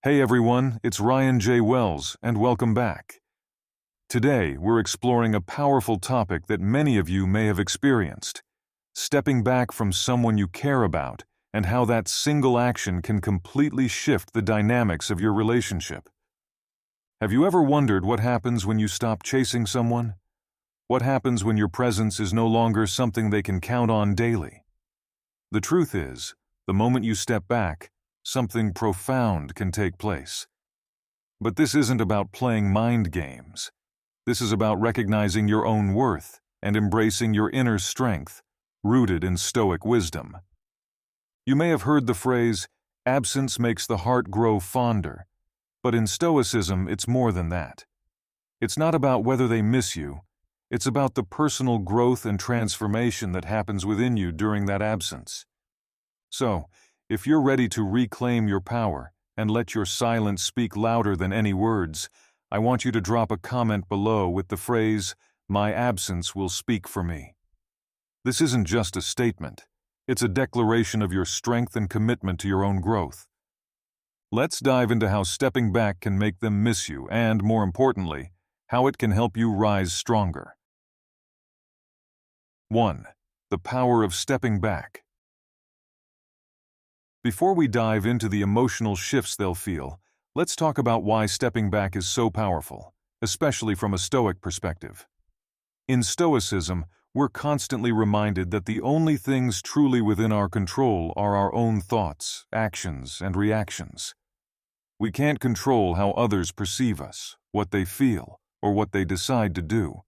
Hey everyone, it's Ryan J. Wells, and welcome back. Today, we're exploring a powerful topic that many of you may have experienced: stepping back from someone you care about and how that single action can completely shift the dynamics of your relationship. Have you ever wondered what happens when you stop chasing someone? What happens when your presence is no longer something they can count on daily? The truth is, the moment you step back, something profound can take place. But this isn't about playing mind games. This is about recognizing your own worth and embracing your inner strength, rooted in Stoic wisdom. You may have heard the phrase, "Absence makes the heart grow fonder," but in Stoicism, it's more than that. It's not about whether they miss you. It's about the personal growth and transformation that happens within you during that absence. So, if you're ready to reclaim your power and let your silence speak louder than any words, I want you to drop a comment below with the phrase, "My absence will speak for me." This isn't just a statement. It's a declaration of your strength and commitment to your own growth. Let's dive into how stepping back can make them miss you and, more importantly, how it can help you rise stronger. 1. The power of stepping back. Before we dive into the emotional shifts they'll feel, let's talk about why stepping back is so powerful, especially from a Stoic perspective. In Stoicism, we're constantly reminded that the only things truly within our control are our own thoughts, actions, and reactions. We can't control how others perceive us, what they feel, or what they decide to do.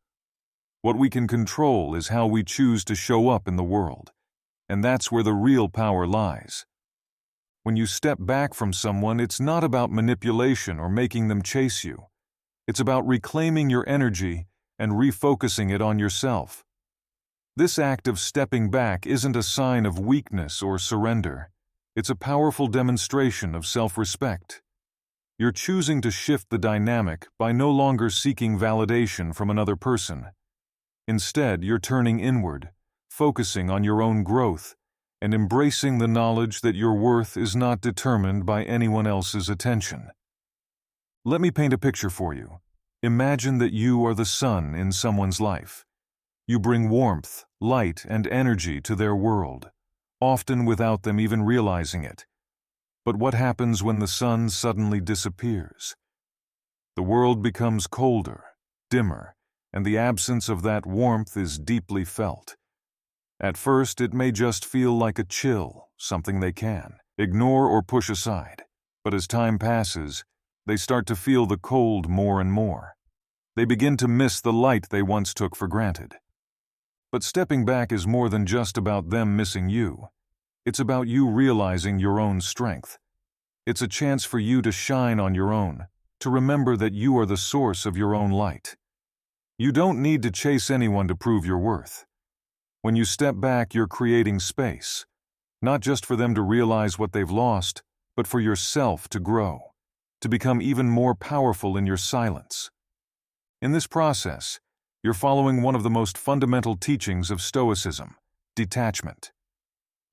What we can control is how we choose to show up in the world, and that's where the real power lies. When you step back from someone, it's not about manipulation or making them chase you. It's about reclaiming your energy and refocusing it on yourself. This act of stepping back isn't a sign of weakness or surrender. It's a powerful demonstration of self-respect. You're choosing to shift the dynamic by no longer seeking validation from another person. Instead, you're turning inward, focusing on your own growth, and embracing the knowledge that your worth is not determined by anyone else's attention. Let me paint a picture for you. Imagine that you are the sun in someone's life. You bring warmth, light, and energy to their world, often without them even realizing it. But what happens when the sun suddenly disappears? The world becomes colder, dimmer, and the absence of that warmth is deeply felt. At first, it may just feel like a chill, something they can ignore or push aside. But as time passes, they start to feel the cold more and more. They begin to miss the light they once took for granted. But stepping back is more than just about them missing you. It's about you realizing your own strength. It's a chance for you to shine on your own, to remember that you are the source of your own light. You don't need to chase anyone to prove your worth. When you step back, you're creating space, not just for them to realize what they've lost, but for yourself to grow, to become even more powerful in your silence. In this process, you're following one of the most fundamental teachings of Stoicism: detachment.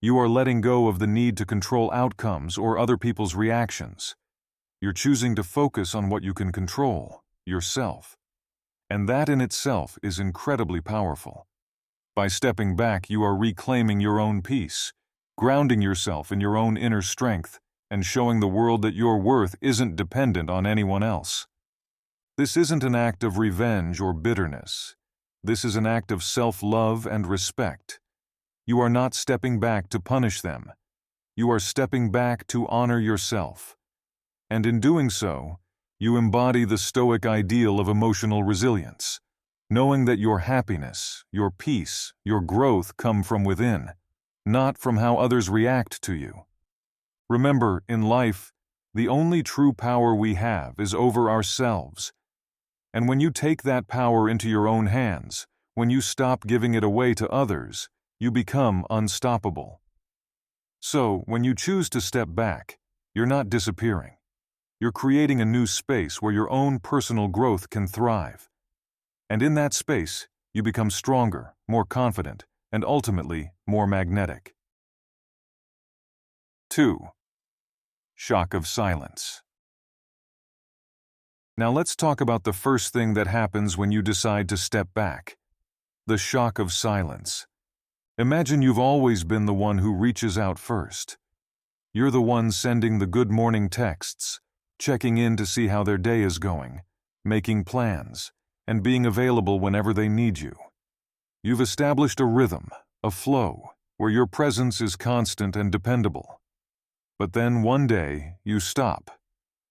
You are letting go of the need to control outcomes or other people's reactions. You're choosing to focus on what you can control, yourself. And that in itself is incredibly powerful. By stepping back, you are reclaiming your own peace, grounding yourself in your own inner strength, and showing the world that your worth isn't dependent on anyone else. This isn't an act of revenge or bitterness. This is an act of self-love and respect. You are not stepping back to punish them. You are stepping back to honor yourself. And in doing so, you embody the Stoic ideal of emotional resilience, knowing that your happiness, your peace, your growth come from within, not from how others react to you. Remember, in life, the only true power we have is over ourselves. And when you take that power into your own hands, when you stop giving it away to others, you become unstoppable. So, when you choose to step back, you're not disappearing. You're creating a new space where your own personal growth can thrive. And in that space, you become stronger, more confident, and ultimately more magnetic. 2. Shock of silence. Now let's talk about the first thing that happens when you decide to step back. The shock of silence. Imagine you've always been the one who reaches out first. You're the one sending the good morning texts, checking in to see how their day is going, making plans, and being available whenever they need you. You've established a rhythm, a flow, where your presence is constant and dependable. But then one day, you stop.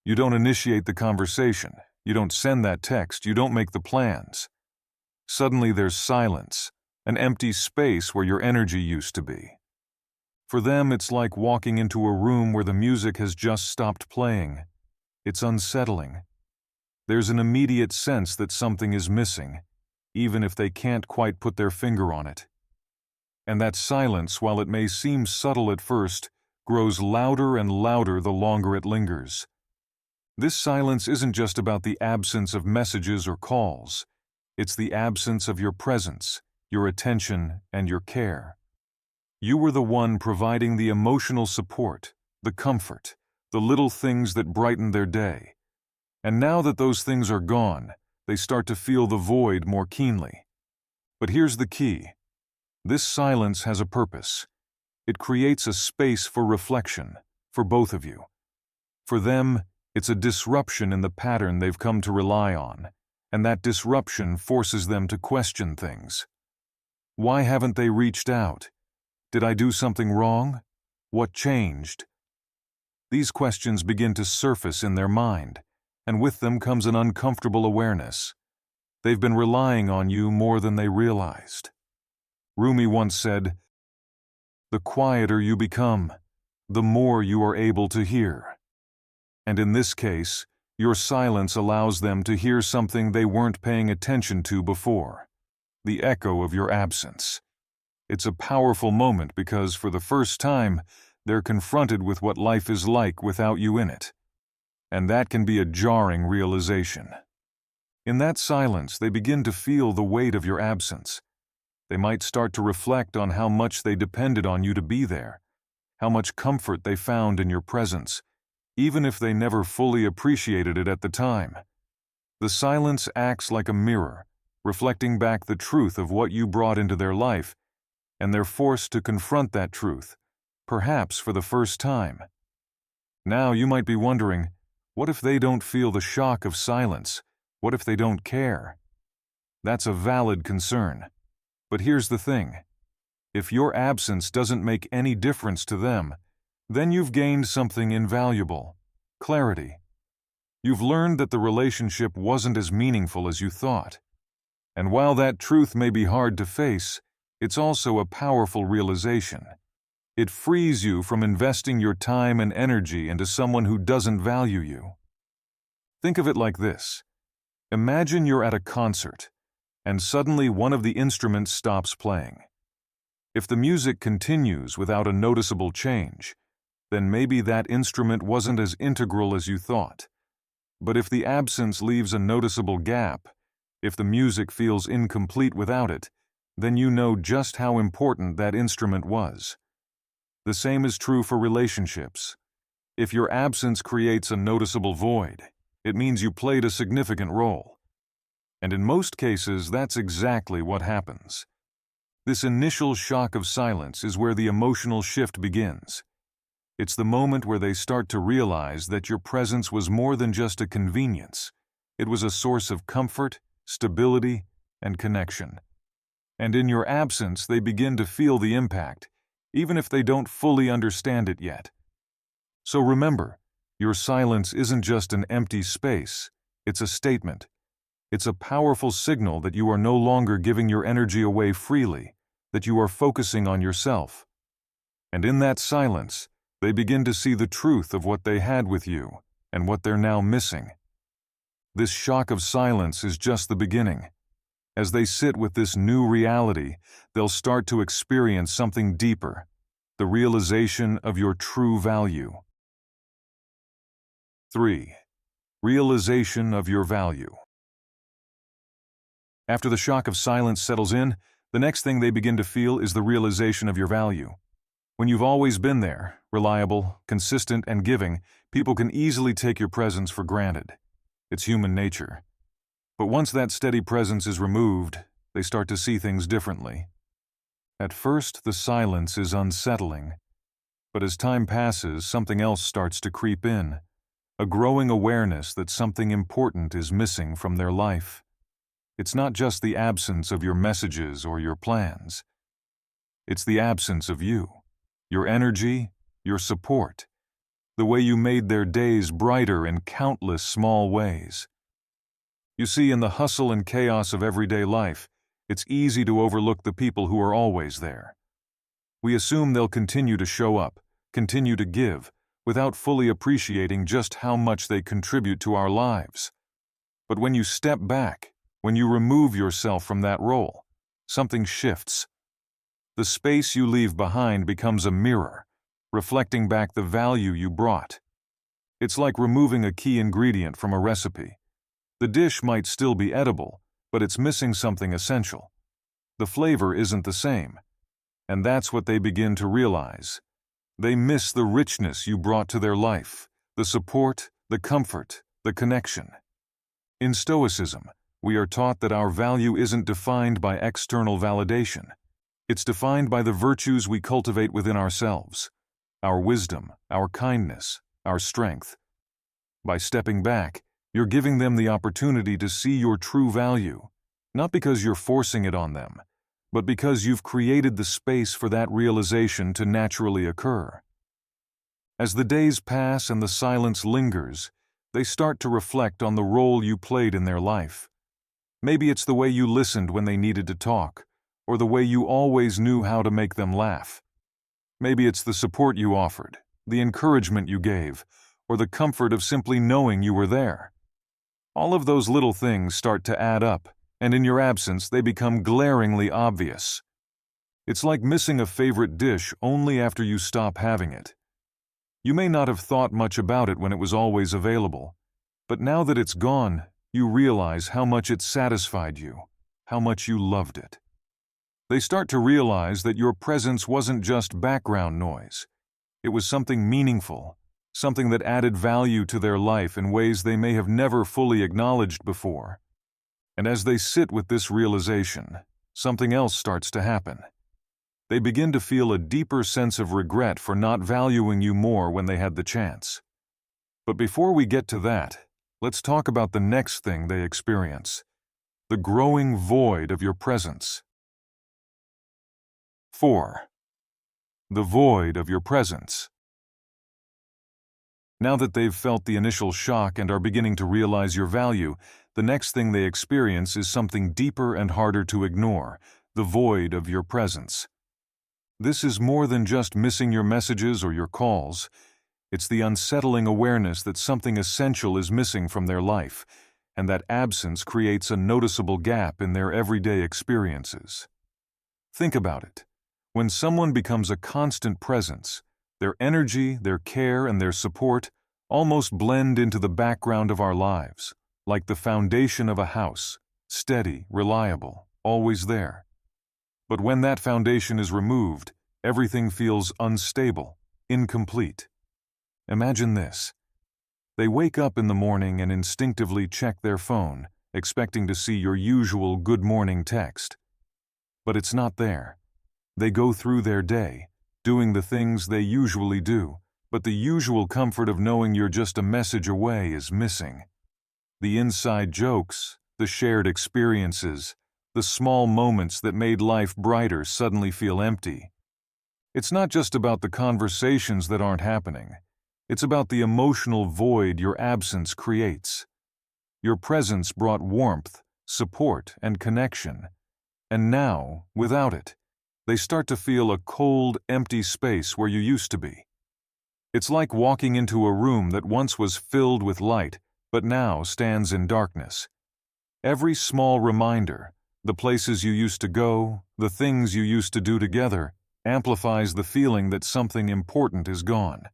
You don't initiate the conversation, you don't send that text, you don't make the plans. Suddenly there's silence, an empty space where your energy used to be. For them, it's like walking into a room where the music has just stopped playing. It's unsettling. There's an immediate sense that something is missing, even if they can't quite put their finger on it. And that silence, while it may seem subtle at first, grows louder and louder the longer it lingers. This silence isn't just about the absence of messages or calls. It's the absence of your presence, your attention, and your care. You were the one providing the emotional support, the comfort, the little things that brighten their day. And now that those things are gone, they start to feel the void more keenly. But here's the key. This silence has a purpose. It creates a space for reflection, for both of you. For them, it's a disruption in the pattern they've come to rely on, and that disruption forces them to question things. Why haven't they reached out? Did I do something wrong? What changed? These questions begin to surface in their mind, and with them comes an uncomfortable awareness. They've been relying on you more than they realized. Rumi once said, "The quieter you become, the more you are able to hear." And in this case, your silence allows them to hear something they weren't paying attention to before, the echo of your absence. It's a powerful moment because, for the first time, they're confronted with what life is like without you in it. And that can be a jarring realization. In that silence, they begin to feel the weight of your absence. They might start to reflect on how much they depended on you to be there, how much comfort they found in your presence, even if they never fully appreciated it at the time. The silence acts like a mirror, reflecting back the truth of what you brought into their life, and they're forced to confront that truth, perhaps for the first time. Now you might be wondering, what if they don't feel the shock of silence? What if they don't care? That's a valid concern. But here's the thing. If your absence doesn't make any difference to them, then you've gained something invaluable: clarity. You've learned that the relationship wasn't as meaningful as you thought. And while that truth may be hard to face, it's also a powerful realization. It frees you from investing your time and energy into someone who doesn't value you. Think of it like this. Imagine you're at a concert, and suddenly one of the instruments stops playing. If the music continues without a noticeable change, then maybe that instrument wasn't as integral as you thought. But if the absence leaves a noticeable gap, if the music feels incomplete without it, then you know just how important that instrument was. The same is true for relationships. If your absence creates a noticeable void, it means you played a significant role. And in most cases, that's exactly what happens. This initial shock of silence is where the emotional shift begins. It's the moment where they start to realize that your presence was more than just a convenience. It was a source of comfort, stability, and connection. And in your absence, they begin to feel the impact, even if they don't fully understand it yet. So remember, your silence isn't just an empty space, it's a statement. It's a powerful signal that you are no longer giving your energy away freely, that you are focusing on yourself. And in that silence, they begin to see the truth of what they had with you and what they're now missing. This shock of silence is just the beginning. As they sit with this new reality, they'll start to experience something deeper, the realization of your true value. 3. Realization of your value. After the shock of silence settles in, the next thing they begin to feel is the realization of your value. When you've always been there, reliable, consistent, and giving, people can easily take your presence for granted. It's human nature. But once that steady presence is removed, they start to see things differently. At first, the silence is unsettling. But as time passes, something else starts to creep in. A growing awareness that something important is missing from their life. It's not just the absence of your messages or your plans. It's the absence of you, your energy, your support, the way you made their days brighter in countless small ways. You see, in the hustle and chaos of everyday life, it's easy to overlook the people who are always there. We assume they'll continue to show up, continue to give, without fully appreciating just how much they contribute to our lives. But when you step back, when you remove yourself from that role, something shifts. The space you leave behind becomes a mirror, reflecting back the value you brought. It's like removing a key ingredient from a recipe. The dish might still be edible, but it's missing something essential. The flavor isn't the same. And that's what they begin to realize. They miss the richness you brought to their life, the support, the comfort, the connection. In Stoicism, we are taught that our value isn't defined by external validation. It's defined by the virtues we cultivate within ourselves, our wisdom, our kindness, our strength. By stepping back, you're giving them the opportunity to see your true value, not because you're forcing it on them, but because you've created the space for that realization to naturally occur. As the days pass and the silence lingers, they start to reflect on the role you played in their life. Maybe it's the way you listened when they needed to talk, or the way you always knew how to make them laugh. Maybe it's the support you offered, the encouragement you gave, or the comfort of simply knowing you were there. All of those little things start to add up, and in your absence they become glaringly obvious. It's like missing a favorite dish only after you stop having it. You may not have thought much about it when it was always available, but now that it's gone, you realize how much it satisfied you, how much you loved it. They start to realize that your presence wasn't just background noise. It was something meaningful, something that added value to their life in ways they may have never fully acknowledged before. And as they sit with this realization, something else starts to happen. They begin to feel a deeper sense of regret for not valuing you more when they had the chance. But before we get to that, let's talk about the next thing they experience: the growing void of your presence. 4. The void of your presence. Now that they've felt the initial shock and are beginning to realize your value, the next thing they experience is something deeper and harder to ignore: the void of your presence. This is more than just missing your messages or your calls. It's the unsettling awareness that something essential is missing from their life, and that absence creates a noticeable gap in their everyday experiences. Think about it. When someone becomes a constant presence, their energy, their care, and their support almost blend into the background of our lives, like the foundation of a house, steady, reliable, always there. But when that foundation is removed, everything feels unstable, incomplete. Imagine this. They wake up in the morning and instinctively check their phone, expecting to see your usual good morning text. But it's not there. They go through their day, doing the things they usually do, but the usual comfort of knowing you're just a message away is missing. The inside jokes, the shared experiences, the small moments that made life brighter suddenly feel empty. It's not just about the conversations that aren't happening. It's about the emotional void your absence creates. Your presence brought warmth, support, and connection. And now, without it, they start to feel a cold, empty space where you used to be. It's like walking into a room that once was filled with light, but now stands in darkness. Every small reminder, the places you used to go, the things you used to do together, amplifies the feeling that something important is gone.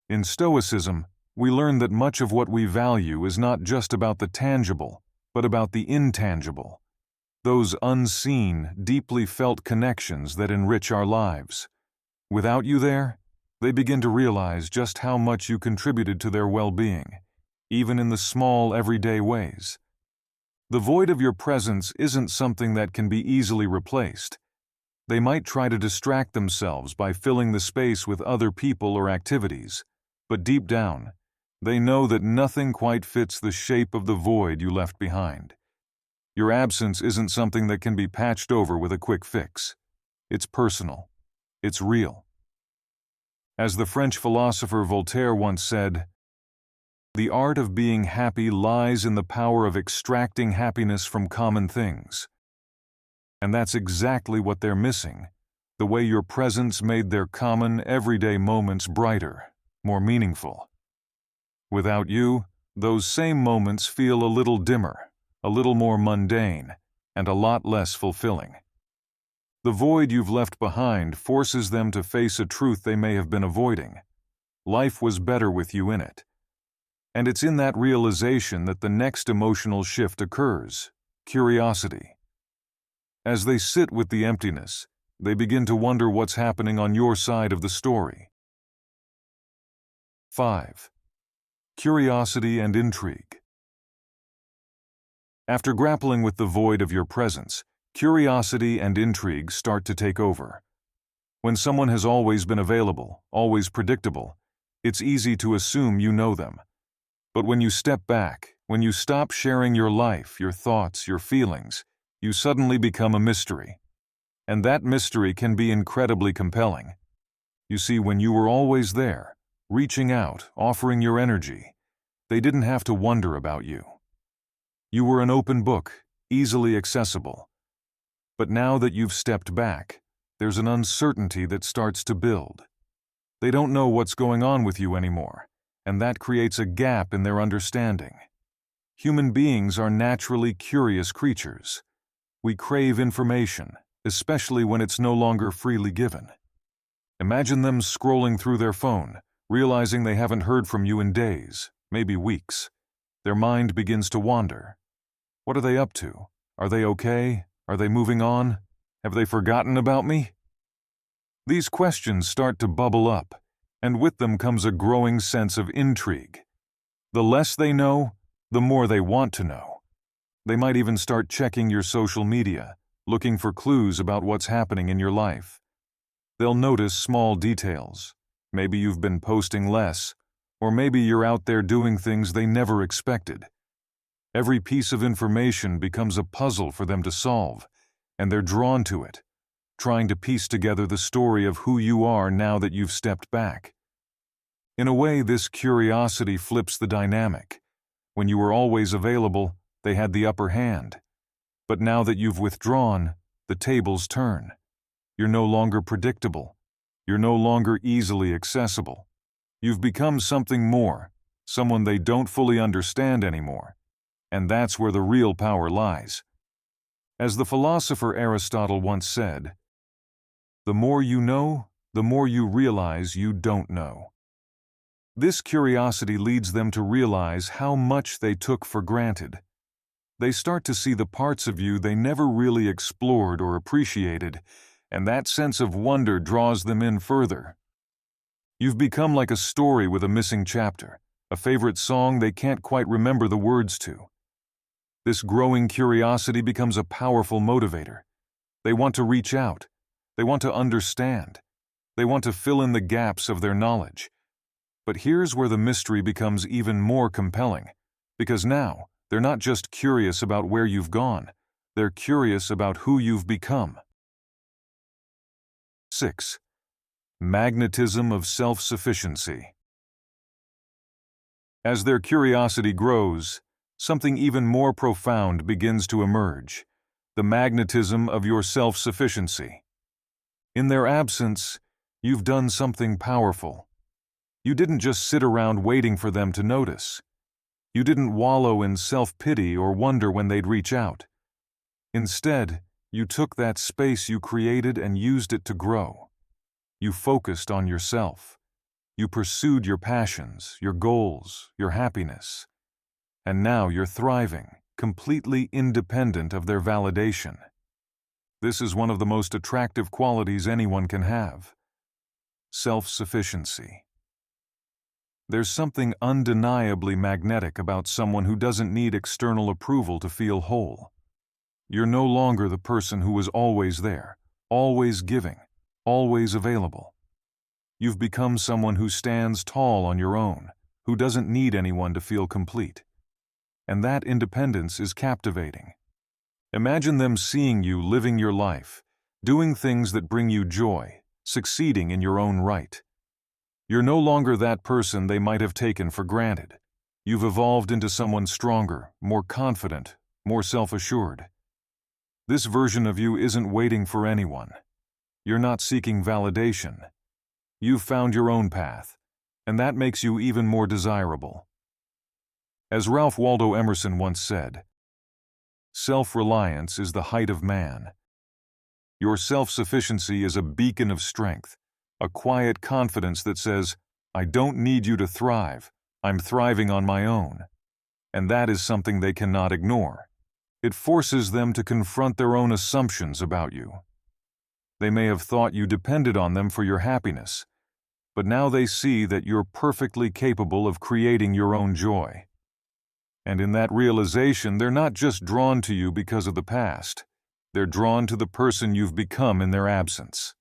In Stoicism, we learn that much of what we value is not just about the tangible, but about the intangible. Those unseen, deeply felt connections that enrich our lives. Without you there, they begin to realize just how much you contributed to their well-being, even in the small, everyday ways. The void of your presence isn't something that can be easily replaced. They might try to distract themselves by filling the space with other people or activities, but deep down, they know that nothing quite fits the shape of the void you left behind. Your absence isn't something that can be patched over with a quick fix. It's personal. It's real. As the French philosopher Voltaire once said, "The art of being happy lies in the power of extracting happiness from common things." And that's exactly what they're missing, the way your presence made their common, everyday moments brighter, more meaningful. Without you, those same moments feel a little dimmer, a little more mundane, and a lot less fulfilling. The void you've left behind forces them to face a truth they may have been avoiding. Life was better with you in it. And it's in that realization that the next emotional shift occurs: curiosity. As they sit with the emptiness, they begin to wonder what's happening on your side of the story. 5. Curiosity and intrigue. After grappling with the void of your presence, curiosity and intrigue start to take over. When someone has always been available, always predictable, it's easy to assume you know them. But when you step back, when you stop sharing your life, your thoughts, your feelings, you suddenly become a mystery. And that mystery can be incredibly compelling. You see, when you were always there, reaching out, offering your energy, they didn't have to wonder about you. You were an open book, easily accessible. But now that you've stepped back, there's an uncertainty that starts to build. They don't know what's going on with you anymore, and that creates a gap in their understanding. Human beings are naturally curious creatures. We crave information, especially when it's no longer freely given. Imagine them scrolling through their phone, realizing they haven't heard from you in days, maybe weeks. Their mind begins to wander. What are they up to? Are they okay? Are they moving on? Have they forgotten about me? These questions start to bubble up, and with them comes a growing sense of intrigue. The less they know, the more they want to know. They might even start checking your social media, looking for clues about what's happening in your life. They'll notice small details. Maybe you've been posting less, or maybe you're out there doing things they never expected. Every piece of information becomes a puzzle for them to solve, and they're drawn to it, trying to piece together the story of who you are now that you've stepped back. In a way, this curiosity flips the dynamic. When you were always available, they had the upper hand. But now that you've withdrawn, the tables turn. You're no longer predictable. You're no longer easily accessible. You've become something more, someone they don't fully understand anymore. And that's where the real power lies. As the philosopher Aristotle once said, "The more you know, the more you realize you don't know." This curiosity leads them to realize how much they took for granted. They start to see the parts of you they never really explored or appreciated, and that sense of wonder draws them in further. You've become like a story with a missing chapter, a favorite song they can't quite remember the words to. This growing curiosity becomes a powerful motivator. They want to reach out. They want to understand. They want to fill in the gaps of their knowledge. But here's where the mystery becomes even more compelling, because now they're not just curious about where you've gone, they're curious about who you've become. 6. Magnetism of self-sufficiency. As their curiosity grows, something even more profound begins to emerge: the magnetism of your self-sufficiency. In their absence, you've done something powerful. You didn't just sit around waiting for them to notice. You didn't wallow in self-pity or wonder when they'd reach out. Instead, you took that space you created and used it to grow. You focused on yourself. You pursued your passions, your goals, your happiness. And now you're thriving, completely independent of their validation. This is one of the most attractive qualities anyone can have: self-sufficiency. There's something undeniably magnetic about someone who doesn't need external approval to feel whole. You're no longer the person who was always there, always giving, always available. You've become someone who stands tall on your own, who doesn't need anyone to feel complete. And that independence is captivating. Imagine them seeing you living your life, doing things that bring you joy, succeeding in your own right. You're no longer that person they might have taken for granted. You've evolved into someone stronger, more confident, more self-assured. This version of you isn't waiting for anyone. You're not seeking validation. You've found your own path, and that makes you even more desirable. As Ralph Waldo Emerson once said, "Self-reliance is the height of man." Your self-sufficiency is a beacon of strength, a quiet confidence that says, "I don't need you to thrive, I'm thriving on my own." And that is something they cannot ignore. It forces them to confront their own assumptions about you. They may have thought you depended on them for your happiness, but now they see that you're perfectly capable of creating your own joy. And in that realization, they're not just drawn to you because of the past. They're drawn to the person you've become in their absence.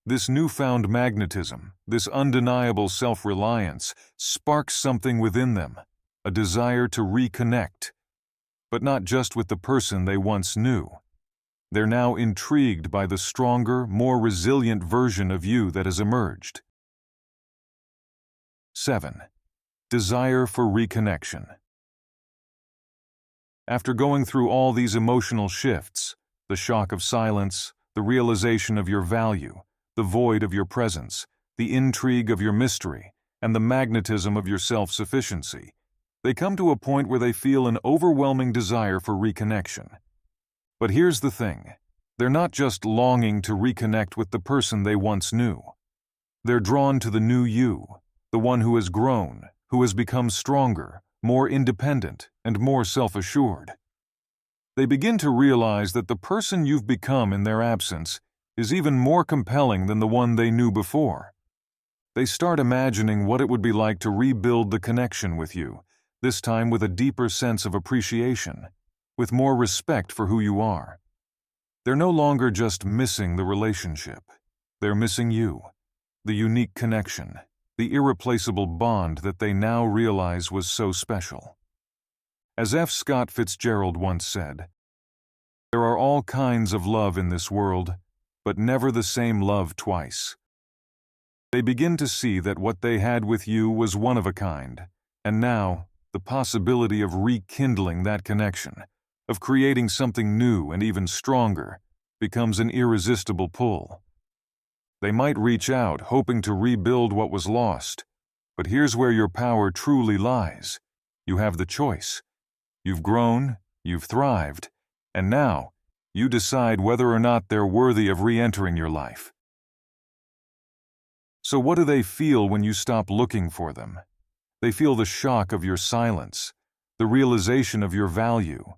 This newfound magnetism, this undeniable self-reliance, sparks something within them, a desire to reconnect, but not just with the person they once knew. They're now intrigued by the stronger, more resilient version of you that has emerged. 7. Desire for reconnection. After going through all these emotional shifts, the shock of silence, the realization of your value, the void of your presence, the intrigue of your mystery, and the magnetism of your self-sufficiency, they come to a point where they feel an overwhelming desire for reconnection. But here's the thing. They're not just longing to reconnect with the person they once knew. They're drawn to the new you, the one who has grown, who has become stronger, more independent, and more self-assured. They begin to realize that the person you've become in their absence is even more compelling than the one they knew before. They start imagining what it would be like to rebuild the connection with you, this time with a deeper sense of appreciation, with more respect for who you are. They're no longer just missing the relationship. They're missing you, the unique connection, the irreplaceable bond that they now realize was so special. As F. Scott Fitzgerald once said, "There are all kinds of love in this world, but never the same love twice." They begin to see that what they had with you was one of a kind, and now the possibility of rekindling that connection, of creating something new and even stronger, becomes an irresistible pull. They might reach out, hoping to rebuild what was lost, but here's where your power truly lies. You have the choice. You've grown, you've thrived, and now you decide whether or not they're worthy of re-entering your life. So what do they feel when you stop looking for them? They feel the shock of your silence, the realization of your value,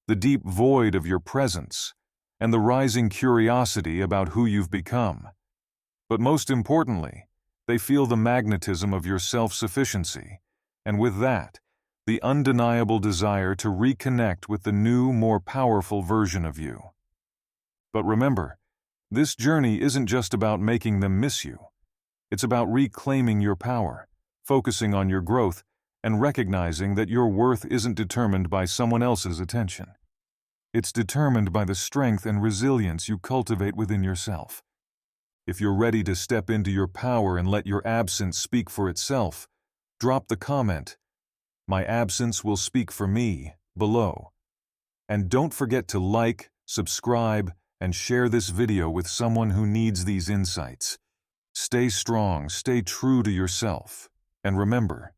the deep void of your presence, and the rising curiosity about who you've become. But most importantly, they feel the magnetism of your self-sufficiency, and with that, the undeniable desire to reconnect with the new, more powerful version of you. But remember, this journey isn't just about making them miss you. It's about reclaiming your power, focusing on your growth, and recognizing that your worth isn't determined by someone else's attention. It's determined by the strength and resilience you cultivate within yourself. If you're ready to step into your power and let your absence speak for itself, drop the comment, "My absence will speak for me," below. And don't forget to like, subscribe, and share this video with someone who needs these insights. Stay strong, stay true to yourself, and remember,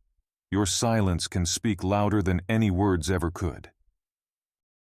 your silence can speak louder than any words ever could.